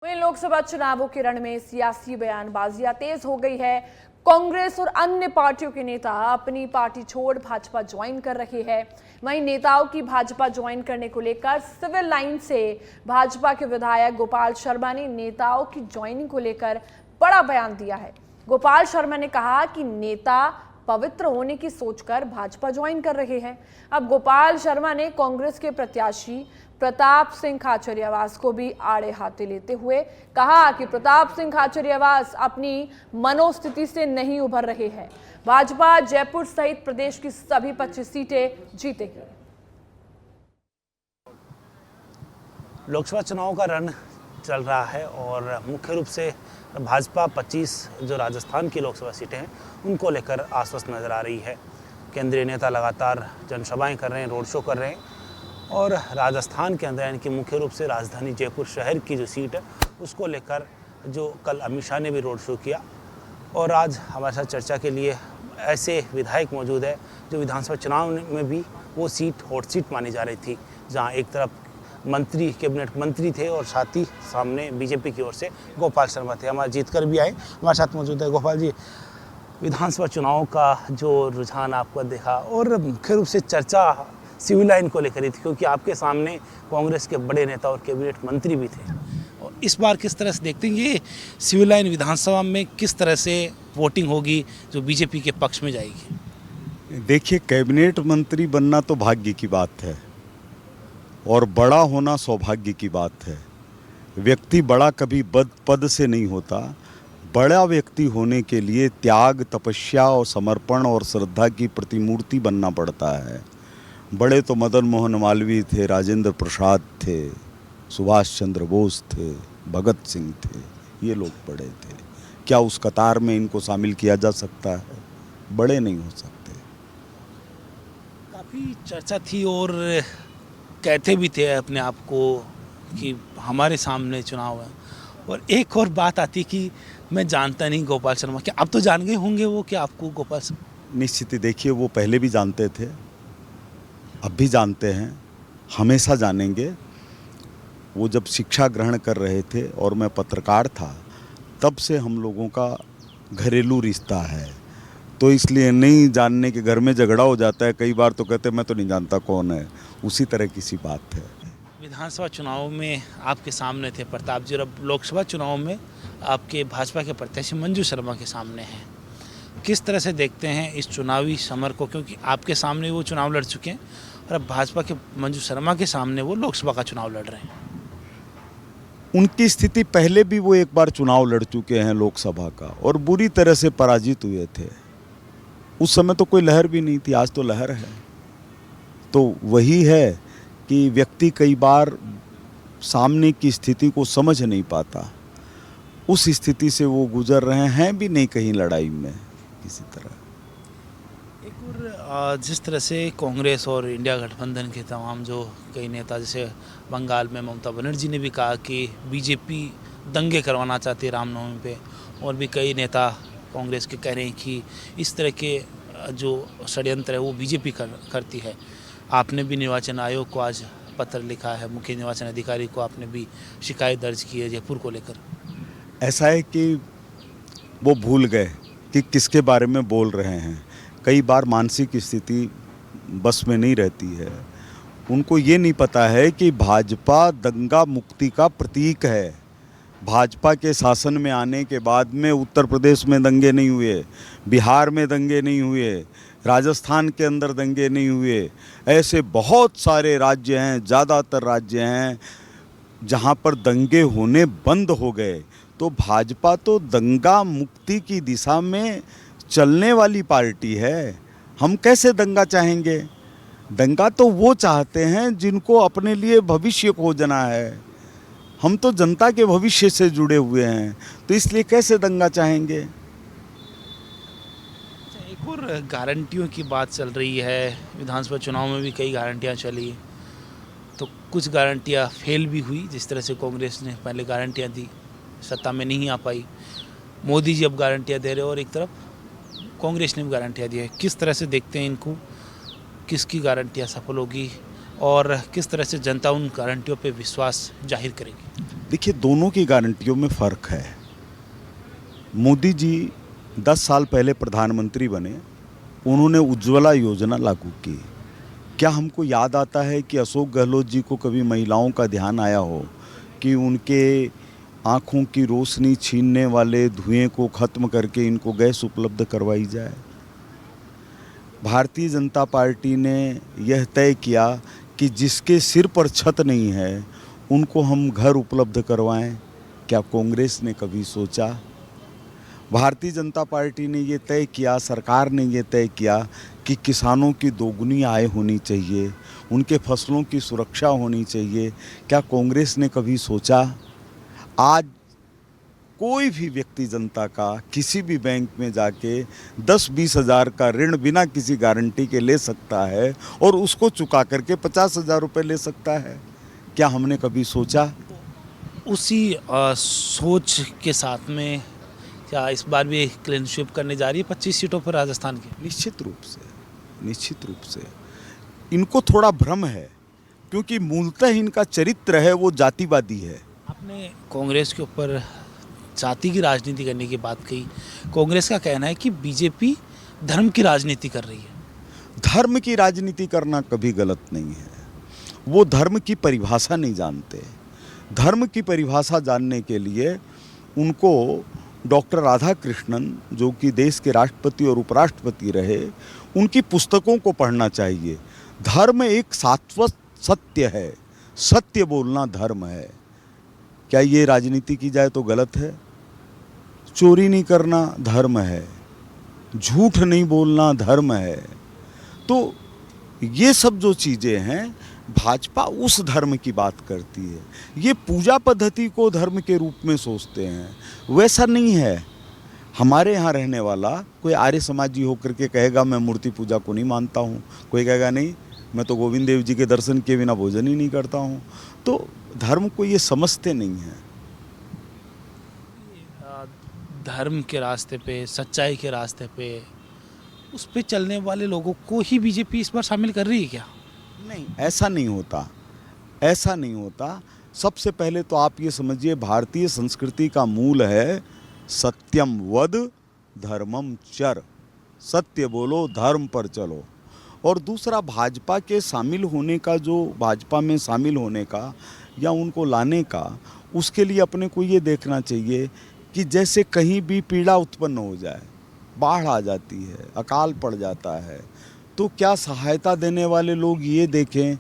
वहीं लोकसभा चुनावों के रण में सियासी बयानबाजियां तेज हो गई है। कांग्रेस और अन्य पार्टियों के नेता अपनी पार्टी छोड़ भाजपा ज्वाइन कर रहे हैं। वहीं नेताओं की भाजपा ज्वाइन करने को लेकर सिविल लाइन से भाजपा के विधायक गोपाल शर्मा ने नेताओं की ज्वाइनिंग को लेकर बड़ा बयान दिया है। गोपाल शर्मा ने कहा कि नेता पवित्र होने की सोचकर भाजपा ज्वाइन कर रहे हैं। अब गोपाल शर्मा ने कांग्रेस के प्रत्याशी प्रताप सिंह खाचरियावास को भी आड़े हाथे लेते हुए कहा कि प्रताप सिंह खाचरियावास अपनी मनोस्थिति से नहीं उभर रहे हैं। भाजपा जयपुर सहित प्रदेश की सभी 25 सीटें जीतेगी। लोकसभा चुनाव का रण चल रहा है और मुख्य रूप से भाजपा 25 जो राजस्थान की लोकसभा सीटें हैं उनको लेकर आश्वस्त नजर आ रही है। केंद्रीय नेता लगातार जनसभाएं कर रहे हैं, रोड शो कर रहे हैं और राजस्थान के अंदर यानी कि मुख्य रूप से राजधानी जयपुर शहर की जो सीट है उसको लेकर जो कल अमित शाह ने भी रोड शो किया और आज हमारे साथ चर्चा के लिए ऐसे विधायक मौजूद है जो विधानसभा चुनाव में भी वो सीट हॉट सीट मानी जा रही थी, जहां एक तरफ मंत्री कैबिनेट मंत्री थे और साथ ही सामने बीजेपी की ओर से गोपाल शर्मा थे। हमारे जीतकर भी आए, हमारे साथ मौजूद है। गोपाल जी, विधानसभा चुनाव का जो रुझान आपको देखा और मुख्य रूप से चर्चा सिविल लाइन को लेकर ही थी, क्योंकि आपके सामने कांग्रेस के बड़े नेता और कैबिनेट मंत्री भी थे। और इस बार किस तरह से देखते हैं ये सिविल लाइन विधानसभा में किस तरह से वोटिंग होगी जो बीजेपी के पक्ष में जाएगी? देखिए, कैबिनेट मंत्री बनना तो भाग्य की बात है और बड़ा होना सौभाग्य की बात है। व्यक्ति बड़ा कभी पद से नहीं होता। बड़ा व्यक्ति होने के लिए त्याग, तपस्या और समर्पण और श्रद्धा की प्रतिमूर्ति बनना पड़ता है। बड़े तो मदन मोहन मालवीय थे, राजेंद्र प्रसाद थे, सुभाष चंद्र बोस थे, भगत सिंह थे, ये लोग बड़े थे। क्या उस कतार में इनको शामिल किया जा सकता है? बड़े नहीं हो सकते। काफ़ी चर्चा थी और कहते भी थे अपने आप को कि हमारे सामने चुनाव है। और एक और बात आती कि मैं जानता नहीं गोपाल शर्मा, क्या अब तो जान गए होंगे वो कि आपको गोपाल शर्मा? निश्चित ही, देखिए, वो पहले भी जानते थे, अब भी जानते हैं, हमेशा जानेंगे। वो जब शिक्षा ग्रहण कर रहे थे और मैं पत्रकार था, तब से हम लोगों का घरेलू रिश्ता है, तो इसलिए नहीं जानने के घर में झगड़ा हो जाता है। कई बार तो कहते मैं तो नहीं जानता कौन है, उसी तरह की सी बात है। विधानसभा चुनाव में आपके सामने थे प्रताप जी और अब लोकसभा चुनाव में आपके भाजपा के प्रत्याशी मंजू शर्मा के सामने हैं। किस तरह से देखते हैं इस चुनावी समर को, क्योंकि आपके सामने वो चुनाव लड़ चुके हैं और अब भाजपा के मंजू शर्मा के सामने वो लोकसभा का चुनाव लड़ रहे हैं? उनकी स्थिति पहले भी वो एक बार चुनाव लड़ चुके हैं लोकसभा का और बुरी तरह से पराजित हुए थे। उस समय तो कोई लहर भी नहीं थी, आज तो लहर है। तो वही है कि व्यक्ति कई बार सामने की स्थिति को समझ नहीं पाता, उस स्थिति से वो गुजर रहे हैं भी नहीं कहीं लड़ाई में किसी तरह। एक और जिस तरह से कांग्रेस और इंडिया गठबंधन के तमाम जो कई नेता, जैसे बंगाल में ममता बनर्जी ने भी कहा कि बीजेपी दंगे करवाना चाहती है रामनवमी पे, और भी कई नेता कांग्रेस के कह रहे हैं कि इस तरह के जो षड्यंत्र है वो बीजेपी करती है। आपने भी निर्वाचन आयोग को आज पत्र लिखा है, मुख्य निर्वाचन अधिकारी को आपने भी शिकायत दर्ज की है जयपुर को लेकर। ऐसा है कि वो भूल गए कि किसके बारे में बोल रहे हैं। कई बार मानसिक स्थिति बस में नहीं रहती है। उनको ये नहीं पता है कि भाजपा दंगा मुक्ति का प्रतीक है। भाजपा के शासन में आने के बाद में उत्तर प्रदेश में दंगे नहीं हुए, बिहार में दंगे नहीं हुए, राजस्थान के अंदर दंगे नहीं हुए। ऐसे बहुत सारे राज्य हैं, ज़्यादातर राज्य हैं जहां पर दंगे होने बंद हो गए। तो भाजपा तो दंगा मुक्ति की दिशा में चलने वाली पार्टी है। हम कैसे दंगा चाहेंगे? दंगा तो वो चाहते हैं जिनको अपने लिए भविष्य खोजना है। हम तो जनता के भविष्य से जुड़े हुए हैं, तो इसलिए कैसे दंगा चाहेंगे? एक और गारंटियों की बात चल रही है। विधानसभा चुनाव में भी कई गारंटियां चली, तो कुछ गारंटियां फेल भी हुई। जिस तरह से कांग्रेस ने पहले गारंटियां दी, सत्ता में नहीं आ पाई। मोदी जी अब गारंटियां दे रहे और एक तरफ कांग्रेस ने भी गारंटियां दी है। किस तरह से देखते हैं इनको, किसकी गारंटियां सफल होगी और किस तरह से जनता उन गारंटियों पे विश्वास जाहिर करेगी? देखिए, दोनों की गारंटियों में फ़र्क है। मोदी जी 10 साल पहले प्रधानमंत्री बने, उन्होंने उज्ज्वला योजना लागू की। क्या हमको याद आता है कि अशोक गहलोत जी को कभी महिलाओं का ध्यान आया हो कि उनके आँखों की रोशनी छीनने वाले धुएं को ख़त्म करके इनको गैस उपलब्ध करवाई जाए? भारतीय जनता पार्टी ने यह तय किया कि जिसके सिर पर छत नहीं है उनको हम घर उपलब्ध करवाएं। क्या कांग्रेस ने कभी सोचा? भारतीय जनता पार्टी ने ये तय किया, सरकार ने ये तय किया कि किसानों की दोगुनी आय होनी चाहिए, उनके फसलों की सुरक्षा होनी चाहिए। क्या कांग्रेस ने कभी सोचा? आज कोई भी व्यक्ति जनता का किसी भी बैंक में जाके 10-20 हज़ार का ऋण बिना किसी गारंटी के ले सकता है और उसको चुका करके 50,000 रुपये ले सकता है। क्या हमने कभी सोचा? उसी सोच के साथ में क्या इस बार भी क्लीन स्वीप करने जा रही है 25 सीटों पर राजस्थान की? निश्चित रूप से इनको थोड़ा भ्रम है, क्योंकि मूलतः इनका चरित्र है वो जातिवादी है। आपने कांग्रेस के ऊपर जाति की राजनीति करने की बात कही। कांग्रेस का कहना है कि बीजेपी धर्म की राजनीति कर रही है। धर्म की राजनीति करना कभी गलत नहीं है। वो धर्म की परिभाषा नहीं जानते। धर्म की परिभाषा जानने के लिए उनको डॉक्टर राधाकृष्णन, जो कि देश के राष्ट्रपति और उपराष्ट्रपति रहे, उनकी पुस्तकों को पढ़ना चाहिए। धर्म एक शाश्वत सत्य है, सत्य बोलना धर्म है। क्या ये राजनीति की जाए तो गलत है? चोरी नहीं करना धर्म है, झूठ नहीं बोलना धर्म है। तो ये सब जो चीज़ें हैं, भाजपा उस धर्म की बात करती है। ये पूजा पद्धति को धर्म के रूप में सोचते हैं, वैसा नहीं है। हमारे यहाँ रहने वाला कोई आर्य समाजी होकर के कहेगा मैं मूर्ति पूजा को नहीं मानता हूँ, कोई कहेगा नहीं मैं तो गोविंद देव जी के दर्शन किए बिना भोजन ही नहीं करता हूँ। तो धर्म को ये समझते नहीं हैं। धर्म के रास्ते पे, सच्चाई के रास्ते पे, उस पे चलने वाले लोगों को ही बीजेपी इस बार शामिल कर रही है क्या? नहीं, ऐसा नहीं होता, ऐसा नहीं होता। सबसे पहले तो आप ये समझिए, भारतीय संस्कृति का मूल है सत्यम वद धर्मम चर, सत्य बोलो धर्म पर चलो। और दूसरा, भाजपा के शामिल होने का, जो भाजपा में शामिल होने का या उनको लाने का, उसके लिए अपने को ये देखना चाहिए कि जैसे कहीं भी पीड़ा उत्पन्न हो जाए, बाढ़ आ जाती है, अकाल पड़ जाता है, तो क्या सहायता देने वाले लोग ये देखें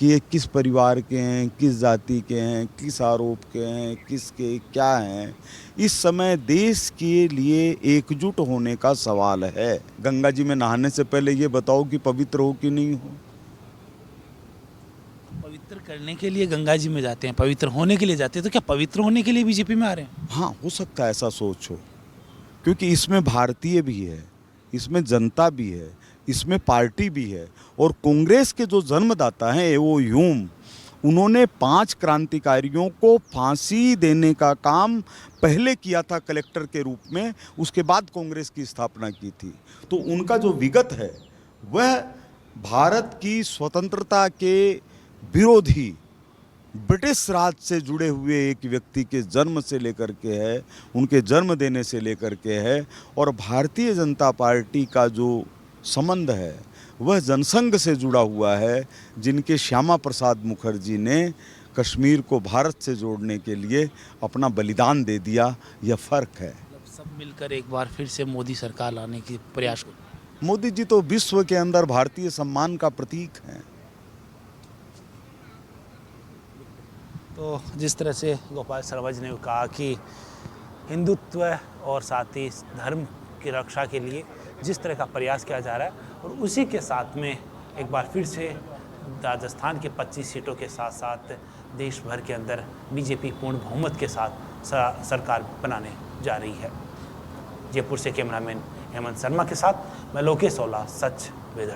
कि ये किस परिवार के हैं, किस जाति के हैं, किस आरोप के हैं, किसके क्या हैं। इस समय देश के लिए एकजुट होने का सवाल है। गंगा जी में नहाने से पहले ये बताओ कि पवित्र हो कि नहीं हो। पवित्र करने के लिए गंगा जी में जाते हैं, पवित्र होने के लिए जाते हैं, तो क्या पवित्र होने के लिए बीजेपी में आ रहे हैं? हाँ, हो सकता है ऐसा सोच हो, क्योंकि इसमें भारतीय भी है, इसमें जनता भी है, इसमें पार्टी भी है। और कांग्रेस के जो जन्मदाता हैं वो ह्यूम, उन्होंने 5 क्रांतिकारियों को फांसी देने का काम पहले किया था कलेक्टर के रूप में, उसके बाद कांग्रेस की स्थापना की थी। तो उनका जो विगत है वह भारत की स्वतंत्रता के विरोधी ब्रिटिश राज से जुड़े हुए एक व्यक्ति के जन्म से लेकर के है, उनके जन्म देने से लेकर के है। और भारतीय जनता पार्टी का जो संबंध है वह जनसंघ से जुड़ा हुआ है, जिनके श्यामा प्रसाद मुखर्जी ने कश्मीर को भारत से जोड़ने के लिए अपना बलिदान दे दिया। यह फ़र्क है। सब मिलकर एक बार फिर से मोदी सरकार लाने की प्रयास को। मोदी जी तो विश्व के अंदर भारतीय सम्मान का प्रतीक हैं। तो जिस तरह से गोपाल सरवज ने कहा कि हिंदुत्व और साथ ही धर्म की रक्षा के लिए जिस तरह का प्रयास किया जा रहा है, और उसी के साथ में एक बार फिर से राजस्थान के 25 सीटों के साथ साथ देश भर के अंदर बीजेपी पूर्ण बहुमत के साथ सरकार बनाने जा रही है। जयपुर से कैमरामैन हेमंत शर्मा के साथ मैं लोकेश ओला, सच वेदर।